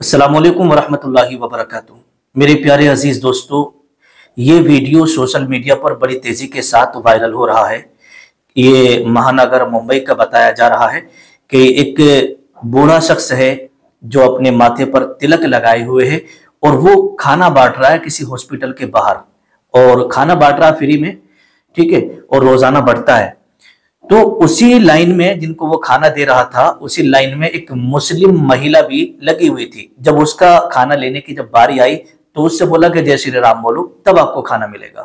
अस्सलाम वालेकुम वरहमतुल्लाहि वबरकातुहू। मेरे प्यारे अजीज दोस्तों, ये वीडियो सोशल मीडिया पर बड़ी तेजी के साथ वायरल हो रहा है। ये महानगर मुंबई का बताया जा रहा है कि एक बूढ़ा शख्स है जो अपने माथे पर तिलक लगाए हुए है और वो खाना बांट रहा है किसी हॉस्पिटल के बाहर, और खाना बांट रहा है फ्री में, ठीक है, और रोजाना बढ़ता है। तो उसी लाइन में जिनको वो खाना दे रहा था, उसी लाइन में एक मुस्लिम महिला भी लगी हुई थी। जब उसका खाना लेने की जब बारी आई तो उससे बोला कि जय श्री राम बोलो तब आपको खाना मिलेगा,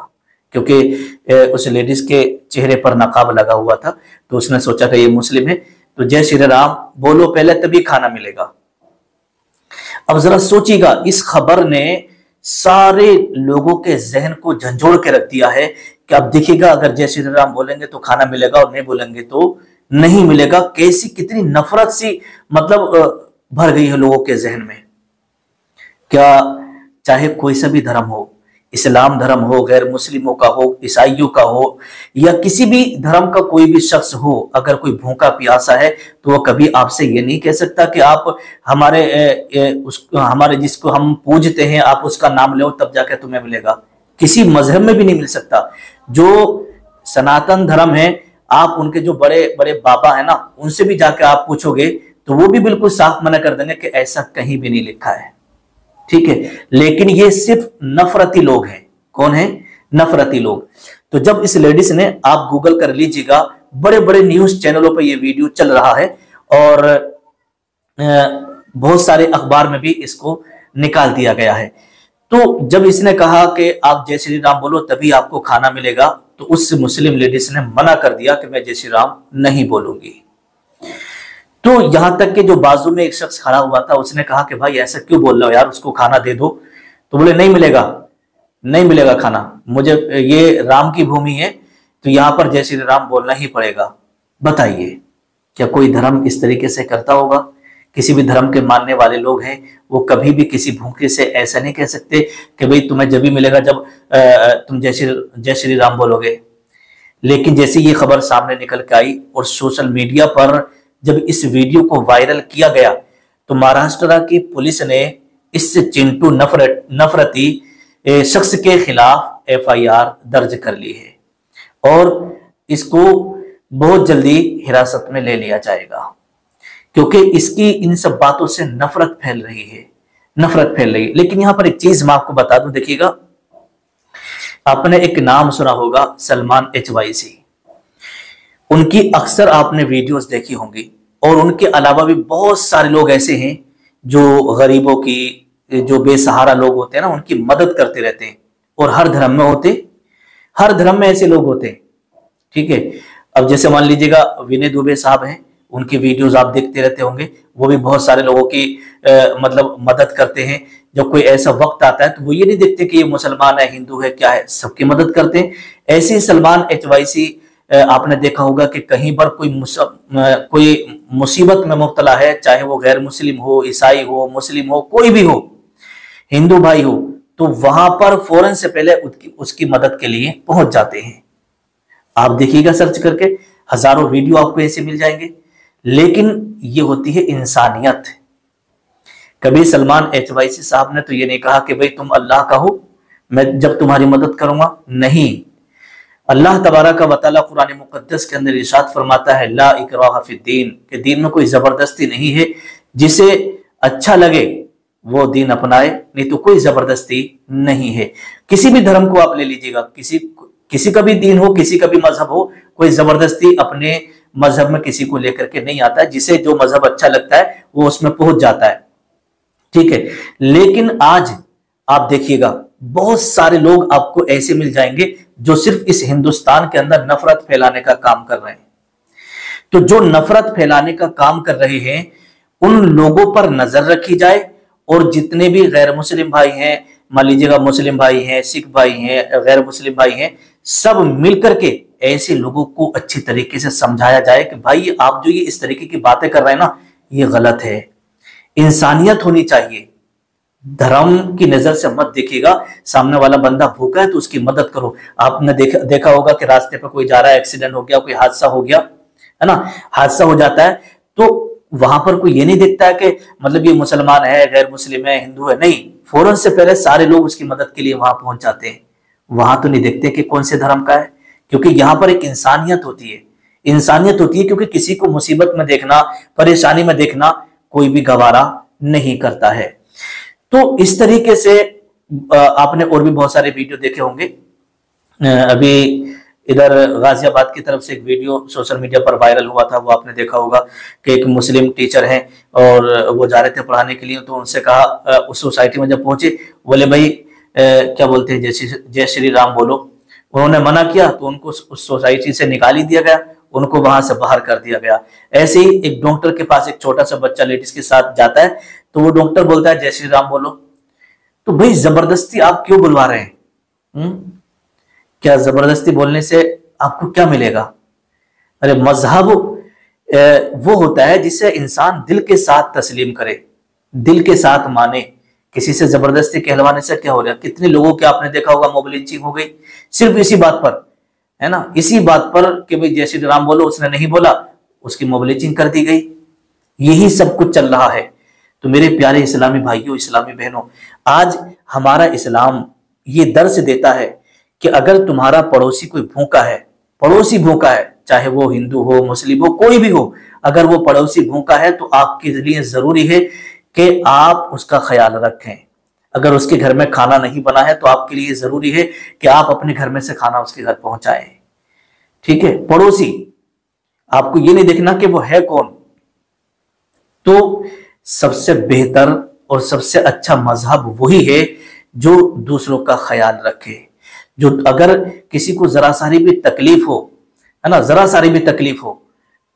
क्योंकि उस लेडीज के चेहरे पर नकाब लगा हुआ था। तो उसने सोचा कि ये मुस्लिम है तो जय श्री राम बोलो पहले तभी खाना मिलेगा। अब जरा सोचिएगा, इस खबर ने सारे लोगों के जहन को झंझोड़ के रख दिया है कि अब देखिएगा, अगर जय श्री राम बोलेंगे तो खाना मिलेगा और नहीं बोलेंगे तो नहीं मिलेगा। कैसी कितनी नफरत सी मतलब भर गई है लोगों के जहन में। क्या चाहे कोई सा भी धर्म हो, इस्लाम धर्म हो, गैर मुस्लिमों का हो, ईसाइयों का हो, या किसी भी धर्म का कोई भी शख्स हो, अगर कोई भूखा प्यासा है तो वो कभी आपसे ये नहीं कह सकता कि आप हमारे जिसको हम पूजते हैं आप उसका नाम लो तब जाके तुम्हें मिलेगा। किसी मजहब में भी नहीं मिल सकता। जो सनातन धर्म है, आप उनके जो बड़े बड़े बाबा है ना, उनसे भी जाके आप पूछोगे तो वो भी बिल्कुल साफ मना कर देंगे कि ऐसा कहीं भी नहीं लिखा है, ठीक है। लेकिन ये सिर्फ नफरती लोग हैं। कौन है? नफरती लोग। तो जब इस लेडीज ने, आप गूगल कर लीजिएगा, बड़े बड़े न्यूज चैनलों पर ये वीडियो चल रहा है और बहुत सारे अखबार में भी इसको निकाल दिया गया है। तो जब इसने कहा कि आप जय श्री राम बोलो तभी आपको खाना मिलेगा, तो उस मुस्लिम लेडीज ने मना कर दिया कि मैं जय श्री राम नहीं बोलूंगी। तो यहां तक कि जो बाजू में एक शख्स खड़ा हुआ था उसने कहा कि भाई ऐसा क्यों बोल रहे हो यार, उसको खाना दे दो। तो बोले नहीं मिलेगा, नहीं मिलेगा खाना, मुझे ये राम की भूमि है तो यहां पर जय श्री राम बोलना ही पड़ेगा। बताइए, क्या कोई धर्म इस तरीके से करता होगा? किसी भी धर्म के मानने वाले लोग हैं वो कभी भी किसी भूखे से ऐसा नहीं कह सकते कि भाई तुम्हें जब भी मिलेगा जब तुम जय श्री राम बोलोगे। लेकिन जैसे ये खबर सामने निकल के आई और सोशल मीडिया पर जब इस वीडियो को वायरल किया गया तो महाराष्ट्र की पुलिस ने इस चिंटू नफरती शख्स के खिलाफ FIR दर्ज कर ली है और इसको बहुत जल्दी हिरासत में ले लिया जाएगा, क्योंकि इसकी इन सब बातों से नफरत फैल रही है, नफरत फैल रही है। लेकिन यहां पर एक चीज मैं आपको बता दूं, देखिएगा, आपने एक नाम सुना होगा, सलमान HYC। उनकी अक्सर आपने वीडियोस देखी होंगी, और उनके अलावा भी बहुत सारे लोग ऐसे हैं जो गरीबों की, जो बेसहारा लोग होते हैं ना, उनकी मदद करते रहते हैं। और हर धर्म में होते, हर धर्म में ऐसे लोग होते हैं, ठीक है। अब जैसे मान लीजिएगा विनय दुबे साहब हैं, उनकी वीडियोस आप देखते रहते होंगे, वो भी बहुत सारे लोगों की मतलब मदद करते हैं। जब कोई ऐसा वक्त आता है तो वो ये नहीं देखते कि ये मुसलमान है, हिंदू है, क्या है, सबकी मदद करते हैं। ऐसे ही सलमान HYC, आपने देखा होगा कि कहीं पर कोई मुसीबत में मुब्तला है, चाहे वो गैर मुस्लिम हो, ईसाई हो, मुस्लिम हो, कोई भी हो, हिंदू भाई हो, तो वहां पर फौरन से पहले उसकी मदद के लिए पहुंच जाते हैं। आप देखिएगा सर्च करके, हजारों वीडियो आपको ऐसे मिल जाएंगे। लेकिन ये होती है इंसानियत। कभी सलमान HYC साहब ने तो ये नहीं कहा कि भाई तुम अल्लाह का हो, मैं जब तुम्हारी मदद करूंगा, नहीं। अल्लाह तबारक व तआला कुरान मुकद्दस के अंदर इरशाद फरमाता है, ला इकराह फिद्दीन, कि दीन में कोई जबरदस्ती नहीं है, जिसे अच्छा लगे वो दीन अपनाए, नहीं तो कोई जबरदस्ती नहीं है। किसी भी धर्म को आप ले लीजिएगा, किसी का भी दीन हो, किसी का भी मजहब हो, कोई जबरदस्ती अपने मजहब में किसी को लेकर के नहीं आता है। जिसे जो मजहब अच्छा लगता है वो उसमें पहुंच जाता है, ठीक है। लेकिन आज आप देखिएगा बहुत सारे लोग आपको ऐसे मिल जाएंगे जो सिर्फ इस हिंदुस्तान के अंदर नफरत फैलाने का काम कर रहे हैं। तो जो नफरत फैलाने का काम कर रहे हैं उन लोगों पर नजर रखी जाए, और जितने भी गैर मुस्लिम भाई हैं, मान लीजिएगा मुस्लिम भाई हैं, सिख भाई हैं, गैर मुस्लिम भाई हैं, सब मिलकर के ऐसे लोगों को अच्छी तरीके से समझाया जाए कि भाई आप जो ये इस तरीके की बातें कर रहे हैं ना, ये गलत है। इंसानियत होनी चाहिए, धर्म की नजर से मत देखिएगा। सामने वाला बंदा भूखा है तो उसकी मदद करो। आपने देखा होगा कि रास्ते पर कोई जा रहा है, एक्सीडेंट हो गया, कोई हादसा हो गया, है ना, हादसा हो जाता है, तो वहां पर कोई ये नहीं देखता है कि मतलब ये मुसलमान है, गैर मुस्लिम है, हिंदू है, नहीं, फौरन से पहले सारे लोग उसकी मदद के लिए वहां पहुंच जाते हैं। वहां तो नहीं देखते कि कौन से धर्म का है, क्योंकि यहाँ पर एक इंसानियत होती है, इंसानियत होती है, क्योंकि किसी को मुसीबत में देखना, परेशानी में देखना कोई भी गवारा नहीं करता है। तो इस तरीके से आपने और भी बहुत सारे वीडियो देखे होंगे। अभी इधर गाजियाबाद की तरफ से एक वीडियो सोशल मीडिया पर वायरल हुआ था, वो आपने देखा होगा कि एक मुस्लिम टीचर हैं और वो जा रहे थे पढ़ाने के लिए, तो उनसे कहा उस सोसाइटी में जब पहुंचे, बोले भाई क्या बोलते हैं, जय श्री राम बोलो। उन्होंने मना किया तो उनको उस सोसाइटी से निकाल ही दिया गया, उनको वहां से बाहर कर दिया गया। ऐसे ही एक डॉक्टर के पास एक छोटा सा बच्चा लेडीज के साथ जाता है, तो वो डॉक्टर बोलता है जय श्री राम बोलो। तो भाई जबरदस्ती आप क्यों बुलवा रहे हैं? क्या जबरदस्ती बोलने से आपको क्या मिलेगा? अरे मजहब वो होता है जिसे इंसान दिल के साथ तस्लीम करे, दिल के साथ माने। किसी से जबरदस्ती कहलवाने से क्या हो रहा है? कितने लोगों के आपने देखा होगा मोब लिंचिंग हो गई सिर्फ इसी बात पर, है ना, इसी बात पर कि भाई जय श्री राम बोलो, उसने नहीं बोला, उसकी मोब लिंचिंग कर दी गई। यही सब कुछ चल रहा है। तो मेरे प्यारे इस्लामी भाइयों, इस्लामी बहनों, आज हमारा इस्लाम ये दर्स देता है कि अगर तुम्हारा पड़ोसी कोई भूखा है, पड़ोसी भूखा है, चाहे वो हिंदू हो, मुस्लिम हो, कोई भी हो, अगर वो पड़ोसी भूखा है तो आपके लिए जरूरी है कि आप उसका ख्याल रखें। अगर उसके घर में खाना नहीं बना है तो आपके लिए जरूरी है कि आप अपने घर में से खाना उसके घर पहुंचाएं। ठीक है, पड़ोसी, आपको ये नहीं देखना कि वो है कौन। तो सबसे बेहतर और सबसे अच्छा मजहब वही है जो दूसरों का ख्याल रखे। जो अगर किसी को जरा सारी भी तकलीफ हो, है ना, जरा सारी भी तकलीफ हो,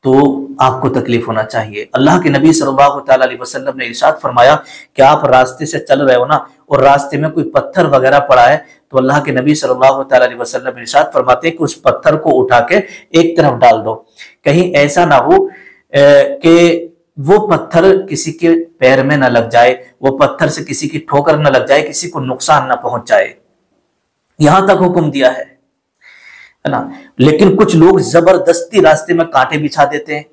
तो आपको तकलीफ होना चाहिए। अल्लाह के नबी सल्लल्लाहु अलैहि वसल्लम ने इरशाद फरमाया कि आप रास्ते से चल रहे हो ना और रास्ते में कोई पत्थर वगैरह पड़ा है, तो अल्लाह के नबी सल्लल्लाहु अलैहि वसल्लम इरशाद फरमाते हैं कि उस पत्थर को उठा के एक तरफ डाल दो। कहीं ऐसा ना हो कि वो पत्थर किसी के पैर में ना लग जाए, वो पत्थर से किसी की ठोकर ना लग जाए, किसी को नुकसान ना पहुंच जाए। यहां तक हुक्म दिया है ना। लेकिन कुछ लोग जबरदस्ती रास्ते में कांटे बिछा देते हैं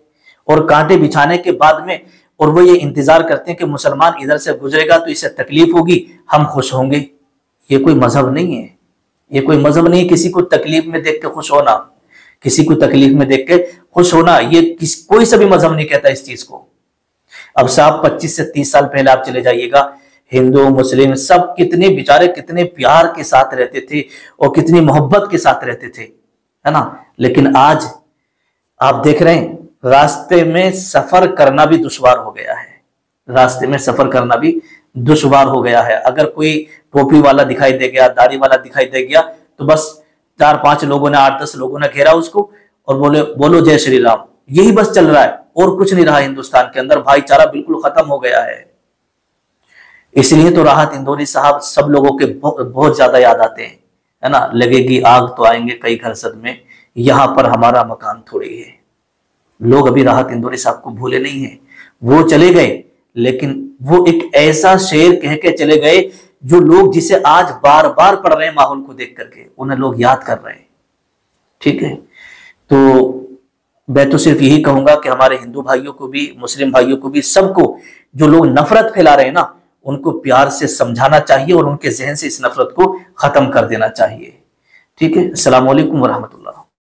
और कांटे बिछाने के बाद में और वो ये इंतजार करते हैं कि मुसलमान इधर से गुजरेगा तो इसे तकलीफ होगी, हम खुश होंगे। ये कोई मजहब नहीं है, ये कोई मजहब नहीं है। किसी को तकलीफ में देख के खुश होना, किसी को तकलीफ में देख के खुश होना, ये कोई सा भी मजहब नहीं कहता इस चीज को। अब साहब 25 से 30 साल पहले आप चले जाइएगा, हिंदू मुस्लिम सब कितने बेचारे कितने प्यार के साथ रहते थे और कितनी मोहब्बत के साथ रहते थे, है ना। लेकिन आज आप देख रहे हैं रास्ते में सफर करना भी दुश्वार हो गया है, रास्ते में सफर करना भी दुश्वार हो गया है। अगर कोई टोपी वाला दिखाई दे गया, दाढ़ी वाला दिखाई दे गया, तो बस 4-5 लोगों ने, 8-10 लोगों ने घेरा उसको और बोलो जय श्री राम। यही बस चल रहा है और कुछ नहीं रहा हिंदुस्तान के अंदर। भाईचारा बिल्कुल खत्म हो गया है। इसलिए तो राहत इंदौरी साहब सब लोगों के बहुत ज्यादा याद आते हैं, है ना। लगेगी आग तो आएंगे कई घर सद में, यहां पर हमारा मकान थोड़ी है। लोग अभी राहत इंदौरी साहब को भूले नहीं है। वो चले गए, लेकिन वो एक ऐसा शेर कह के चले गए जो लोग जिसे आज बार बार पढ़ रहे हैं माहौल को देख करके, उन्हें लोग याद कर रहे हैं। ठीक है, तो मैं तो सिर्फ यही कहूंगा कि हमारे हिंदू भाइयों को भी, मुस्लिम भाइयों को भी, सबको जो लोग नफरत फैला रहे हैं ना, उनको प्यार से समझाना चाहिए और उनके जहन से इस नफरत को खत्म कर देना चाहिए। ठीक है, अस्सलाम वालेकुम व रहमतुल्लाह।